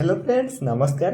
Hello friends नमस्कार।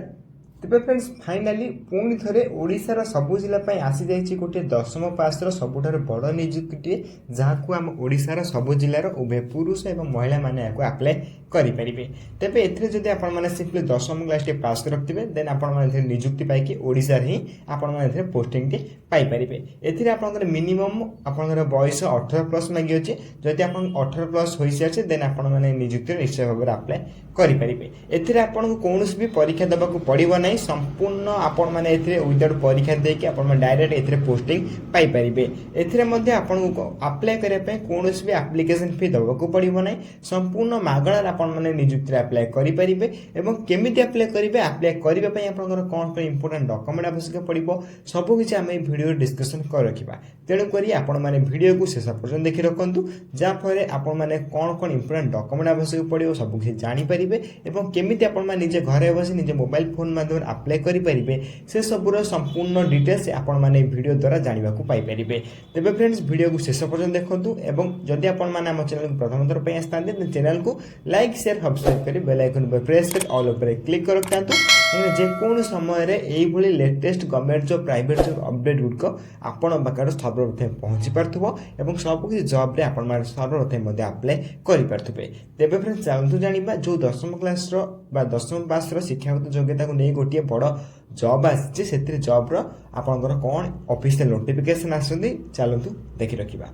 तेज friends finally पुणी थे ओडिशार सबु जिला आसी जाइए गोटे दशम पासर सबुठार बड़ निजुक्ति जहाँ को आम ओडिशार सबु जिलार उभय पुरुष और महिला मैंने आप्लाय करेंगे। तेज एथि आपण मैंने सिंपली दशम क्लास पास रखिए देन आप निजुक्ति पाई ओडिशा ही आपण पोस्टिंग पाइपर। एथिरे आपंकर मिनिमम आपंकर बयस 18+ मांगी अच्छे जदि आप 18+ हो सारी देन आपण मैंने निजुक्ति निश्चय भाव में आप्लाय करेंगे। एथिरे आपको कौन भी परीक्षा देवाक पड़ो ना संपूर्ण आपण मैंने विदाउट परीक्षा देकी आप डायरेक्ट एथिरे पोस्टिंग पाइपर। एथिरे मध्य आपको अप्लाई करने कौन भी एप्लिकेशन फी देवाक पड़ो ना संपूर्ण मागणार आपण मैंने निजुक्ति अप्लाई करेंगे। केमी अप्लाई करेंगे अप्लाई करने आपंकर कौन कौन इंपोर्टेंट डॉक्यूमेंट आवश्यक पड़ो सबकि आम वीडियो डिस्कसन कर रखा। तेणुक आपण मैंने वीडियो को शेष पर्यटन देखी रखु जहाँफल आपण मैंने कौन कौन इंपोर्टेंट डॉक्यूमेंट आवश्यक पड़ो सबकि जानीपर केमी आपजे घरे बस निज मोबाइल फोन माध्यम अप्लाई करेंगे से सबूर संपूर्ण डिटेल्स आपण मैंने वीडियो द्वारा जानवा पाइपर। तेज फ्रेंड्स वीडियो को शेष पर्यटन देखूँ और जदि आपण मैंने आम चैनल को प्रथम थर पर आसता चैनल को लाइक शेयर सब्सक्राइब कर बेल आइकन पर प्रेस कर ऑल पर क्लिक कर रखता जेको समय यही latest government job private job update गुड़िक आपण पाखे सर्वप्रथम पहुँची पार्थ्व और सबकि जॉब आप सर्वप्रथम अप्लाई करेंगे। तेज फ्रेंड्स चलतु जाना जो दशम क्लास दशम पास शिक्षागत योग्यता को नहीं गोटे बड़ जॉब आसी जॉब्र आपंकर कौन ऑफिशियल नोटिफिकेशन आसती चलतु देखी रखा।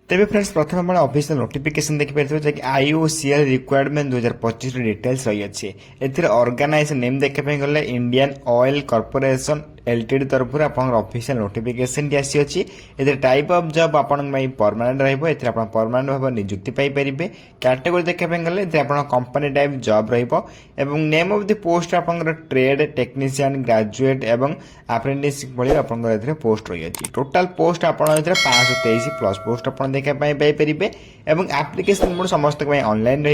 तेज फ्रेंड्स प्रथम आप ऑफिशियल नोटिफिकेशन देखिए जैसे IOCL रिक्वायरमेंट 2025 डिटेल्स रही है। एथिरे ऑर्गेनाइजेशन नेम देखा गले इंडियन ऑयल कॉर्पोरेशन LTD तरफ आप ऑफिशियल नोटिफिकेशन आसी अच्छी। ए टाइप ऑफ जॉब आपण परमानेंट रहा परमानेंट भाव निजुक्ति पाइपर। कैटेगोरी देखा गले कंपनी टाइप जॉब रही नेम ऑफ द पोस्ट आप ट्रेड टेक्नीशियन ग्रेजुएट एवं अप्रेंटिसशिप भाई आप पोस्ट रही है। टोटाल पोस्ट आप 523+ पोस्ट आप देखा पाइपर और एप्लिकेशन मोड समस्त ऑनलाइन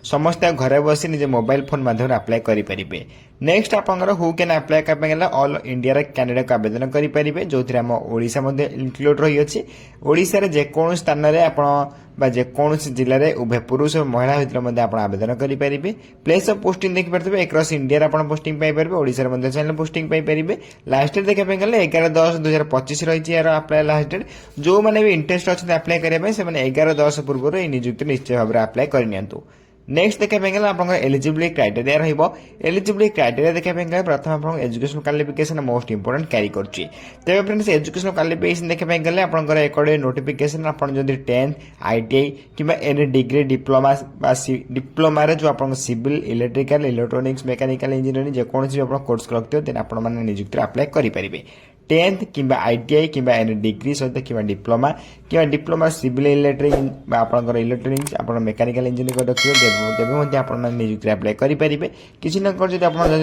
समस्त घर बस निज मोबाइल फोन माध्यम अप्लाई करेंगे। नेक्स्ट आप हु कैन अप्लाई करने ऑल इंडिया कैंडिडेट को आवेदन करेंगे जो आम ओडिशा इनक्लूड रही है। ओडिशा रे जेको स्थान में आप जेकोसी जिले में उभय पुरुष और महिला भितर आप आवेदन करेंगे। प्लेस ऑफ पोस्टिंग देखिए एक्रॉस इंडिया आप पोस्टिंग पाइपर ओडिशा चाहिए पोस्टिंग पाइपर। लास्ट डेट देखा गले 11/10/2025 रही है अप्लाई लास्ट डेट। जो मैंने भी इंटरेस्ट अच्छे अप्लाई करने से 11/10 पूर्व निजुक्ति निश्चय भाव में अप्लाई करनी। नेक्स्ट देखा गले आप एलिजिबिलिटी क्राइटेरिया एलिजिबिलिटी क्राइटेरिया देखा गले प्रथम आप education qualification most important carry करुच्ची। तेज फ्रेंड्स एजुकेशन क्वालिफिकेशन देखा गले आपंकर एक नोटिफिकेशन आप 10th ITI कि एनी डिग्री डिप्लोमा जो आप civil electrical electronics mechanical engineering जेकोसी भी कोर्स रखते हैं आप निजुक्ति अप्लाई करेंगे। 10th कि ITI कि एनी डिग्री सहित कि डिप्लोमा सिविल इलेक्ट्रिक आपंकर इलेक्ट्रोनिक्स आप मेकानिकल इंजीनियरिंग रखिए तेज आप निजुक्ति अप्लाई करेंगे। किसी न कर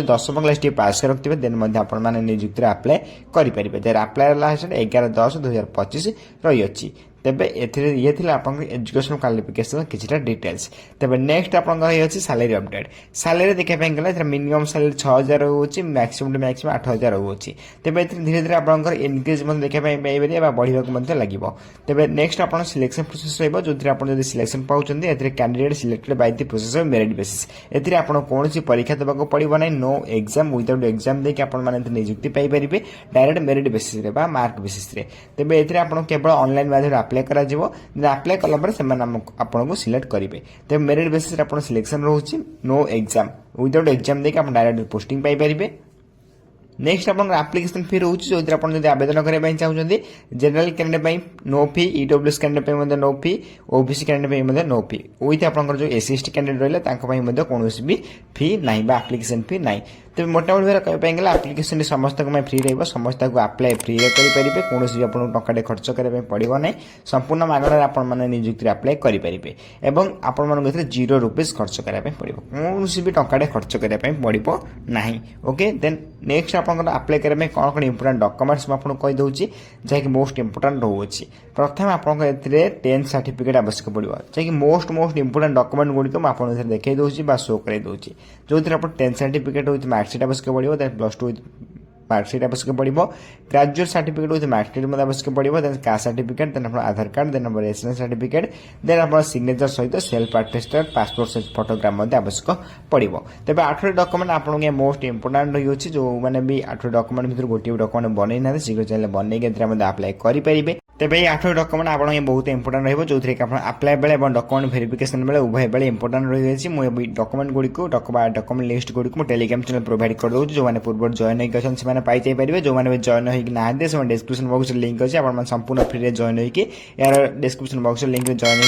दशम क्लास टी पास रखिए देन आप निजुक्ति अप्लाई करेंगे। अप्लाई लास्ट 11/10/2025 रही है। तेबे ये एजुकेशन क्वालिफिकेशन किसी डिटेल्स। तेबे नेक्स्ट आप सैलरी अपडेट सैलरी देखा गले मिनिमम सैलरी 6,000 रोचे मैक्सिमम 8,000 रोचे। तेबे धीरे धीरे आप इनक्रीज देखा पाइपर बढ़ा लगे। तेबे नेक्स्ट आप सिलेक्शन प्रोसेस जो सिलेक्शन पाँच candidate selected by the process of merit basis. एथिरे आप कौन परीक्षा देवाक पड़ो ना नो एग्जाम विदाउट एग्जाम देके आप निजुक्ति पाइपर direct merit basis mark basis. तेबे एथिरे आप केवल ऑनलाइन माध्यम अप्लाई अप्लाई कला से आपको सिलेक्ट करेंगे। तेज मेरिट बेसिस आप सिलेक्शन रोचे नो एग्जाम विदाउट एग्जाम देके आप डायरेक्ट पोस्टिंग पाइपर। नेक्स्ट आप एप्लिकेशन फी रोचे जो आप आवेदन करने चाहते general candidate no fee EWS candidate no fee OBC candidate no fee with आप जो SC ST कैंडिडेट रही कौन भी फी ना एप्लिकेशन फी ना। तेज मोटामोटी भाव कहीं एप्लिकेशन समस्त फ्री रही समस्त को अप्लाई फ्री करेंगे कौन भी आपको टंका खर्च करने पड़ो ना संपूर्ण मागणार आप निजुक्ति अप्लाई करेंगे और आपण 0 रुपीज खर्च करने पड़ो कौन भी टंका खर्च करने पड़ो ना। ओके देन नेक्स्ट आप अप्लाई करने कौन कौन इंपोर्टेंट डॉक्यूमेंट्स आपको कहीदे जहाँकि मोस्ट इंपोर्टेंट रोचे। प्रथम आप 10th सर्टिफिकेट आवश्यक पड़ो जहाँकि मोस्ट इंपोर्टेंट डॉक्यूमेंट गुड़िक मुझे देखा शो कर जो 10th सर्टिफिकेट विथ मार्कशीट आवश्यक पड़ो। +2 मार्कसीट आवश्यक पड़ो ग्रेजुएट सर्टिफिकेट विथ मार्कसीट आवश्यक पड़ो देन कास्ट सर्टिफिकेट देन आप Aadhaar card then residence certificate then आप सिग्नेचर सहित self attested passport size photograph आवश्यक पड़ो तेज 8 डॉक्यूमेंट आपको मोस्ट इंपोर्टाट रही है जो मैंने भी 8 डॉक्यूमेंट भर गोटे डॉक्यूमेंट बनई ना शीघ्र चाहिए बनई आप्लाय करेंगे तेज ये 8 डॉक्यूमेंट आप बहुत इंपोर्टाट रही जो थी आप्लाय बेले डॉक्यूमेंट वेरिफिकेशन बेले उभय बेले इंपोर्टाट रही है मुझे डॉक्यूमेंट गुड़िक डॉक्यूमेंट लिस्ट गुड़िक टेलीग्राम चैनल प्रोवाइड कर दूँ जो मैंने पूर्व जॉइन होकर पाई पारे जो मैंने जॉइन होना से डिस्क्रिप्शन बॉक्स लिंक अच्छे आप संपूर्ण फ्री जॉइन होकर यार डिस्क्रिप्शन बॉक्स लिंक जॉइन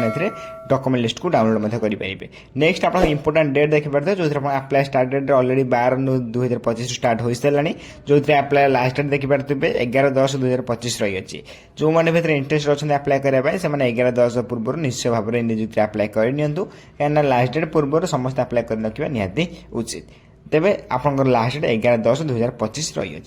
होकर डॉक्यूमेंट लिस्ट को डाउनलोड करेंगे नेक्स्ट आप इंपोर्टाट डेट देखिए जो apply start date already 12/9/2025 start हो सारे जो आप्लाय लास्ट डेट देखिए 11/10/2025 रही है जो मैंने भर इंटरेस्ट अच्छा आप्लाय करने से 11/10 पूर्व निश्चय भाव में निजुक्ति आप्लाय करनी कहीं लास्ट डेट पूर्व समस्त आप्लाय कर रखा निहाती उचित तेबे आपंकर लास्ट डेट 11/10/2025 रही है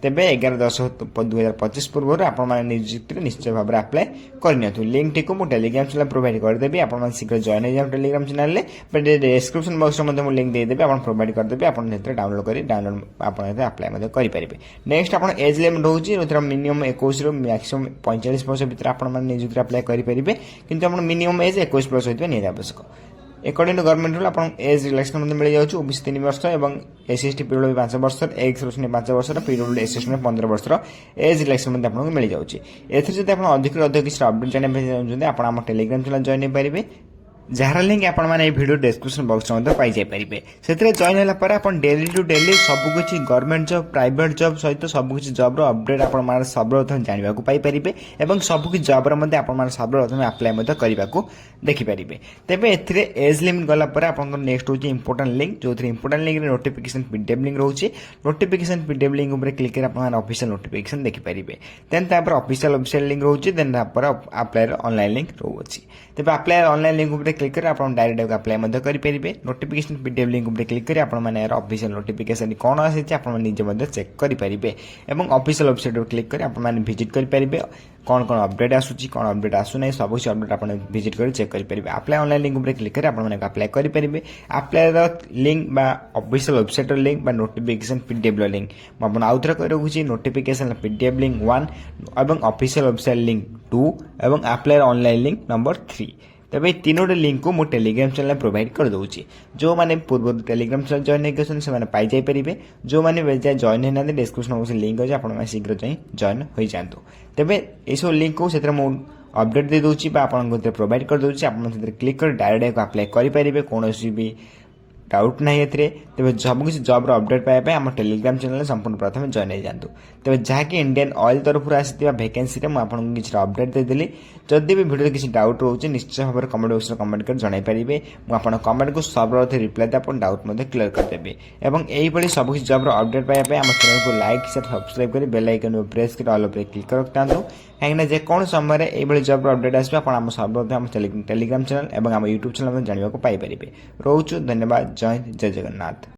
तेबे 11/10/2025 पूर्व आप निजुक्ति निश्चय भाव में आप्लाय करनी लिंक टी को टेलीग्राम चैनल प्रोवाइड करदेवी आप शीघ्र जॉइन हो जाओ टेलीग्राम चैनल में डिस्क्रिप्शन बॉक्स में लिंक देदेवी आप प्रोवाइड करदेवी आप डाउनलोड कर डाउनलोड आप आप्लाय करेंगे नेक्स्ट आप एज लिमिट रोचे मिनिमम 21 रु मैक्सिमम 45 वर्ष भर आप निजुक्ति आप्लाय करेंगे किंतु आप मिनिमम एज 21 प्लस होता निहाती आवश्यक अकॉर्डिंग टू गवर्नमेंट रूल आप एज रिलैक्शन मिल जाऊँ ओबीसी 3 वर्ष और एससी पीडब्ल्यू 5 वर्ष एक्स रोशनी 5 वर्ष पीडब्ल्यू एस 15 वर्ष एज रिलैक्शन आपको मिल जाऊँगी एधिक अधिक किसी अपडेट जानते चाहते आप टेलीग्राम चैनल जॉइन हो पारे जार लिंक आपने भिडियो डिस्क्रिप्शन बॉक्स में पाई पारे से जॉइन होगा आप डेली टू डेली सबकि गवर्नमेंट जॉब प्राइवेट जॉब सहित सबकि जॉब अपडेट आप सर्वप्रथम जानवा पाइपर और सबकि जॉब आप सर्वप्रथम आप्लाय करने को देखिपारे तेज एज लिमिट गलापर आप नेक्स्ट हूँ इंपोर्टाट लिंक जो important link notification PDF link रोचे नोटिफिकेशन पीडीएफ लिंक उपर क्लिक कर ऑफिशियल नोटिफिकेशन देखिपारे देन ऑफिशियल लिंक रोचे देन आप्लाय ऑनलाइन लिंक रोचे तेज आप्लाय ऑनलाइन लिंक उपर क्लिक कर आप डायरेक्ट आप्लाय करेंगे नोटिफिकेशन पीडीएफ लिंक उपर क्लिक कर ऑफिशियल नोटिफिकेशन कौन आसी आपजे चेक करेंगे और ऑफिशियल वेबसाइट पर क्लिक कर आप विजिट करेंगे कौन कौन अपडेट आसूँ कौन अपडेट आसूना सब किसी अपडेट आप विजिट कर चेक करेंगे आप्लाय ऑनलाइन लिंक उपर क्लिक कर आप आप्लाय करेंगे apply link official website link notification PDF link मुझे आउ थे कही रखुच्छी नोटिफिकेशन पीडीएफ लिंक 1 और ऑफिशियल वेबसाइट लिंक 2 और आप्लाय ऑनलाइन लिंक नंबर 3 तब ये तीनोटे लिंक को मुझे टेलीग्राम चैनल प्रोवाइड कर दूसरी जो मैंने पूर्व टेलीग्राम चैनल जॉइन होकर पाई जापरेंगे जो मैंने जॉइन होना डिस्क्रिप्शन बॉक्स लिंक अच्छे आप शीघ्र जॉइन हो जातु तेज ये लिंक को अपडेट दे दूसरी प्रोवाइड कर दूसरी आप क्लिक कर डायरेक्ट आप्लाय करेंगे कौन भी डाउट ना तेज सब किसी जॉब अपडेट पाइबा आम टेलीग्राम चैनल संपूर्ण प्रथम जॉइन हो जातु तेज जहाँकि इंडियन ऑयल तरफ आसी वैकेंसी में आपको किसी अपडेट देदेली जदि भी भिडियो किसी डाउट रोचे निश्चय भाव में कमेंट बॉक्स कमेंट कर जन पारे मुझे कमेंट को सर्वप्रथम रिप्लाई दे आप डाउट क्लियर करदेवी और यही सब किसी जॉब अपडेट पाइबा आम चैनल को लाइक सब्सक्राइब कर बेल आइकन प्रेस कर ऑल पर क्लिक कर रखता कहीं जेको समय ये जॉब अपडेट आसो आप सर्वप्रथम टेलीग्राम चैनल और आम यूट्यूब चैनल जानवा पाइपर रोचु धन्यवाद जय हिंद जय जगन्नाथ।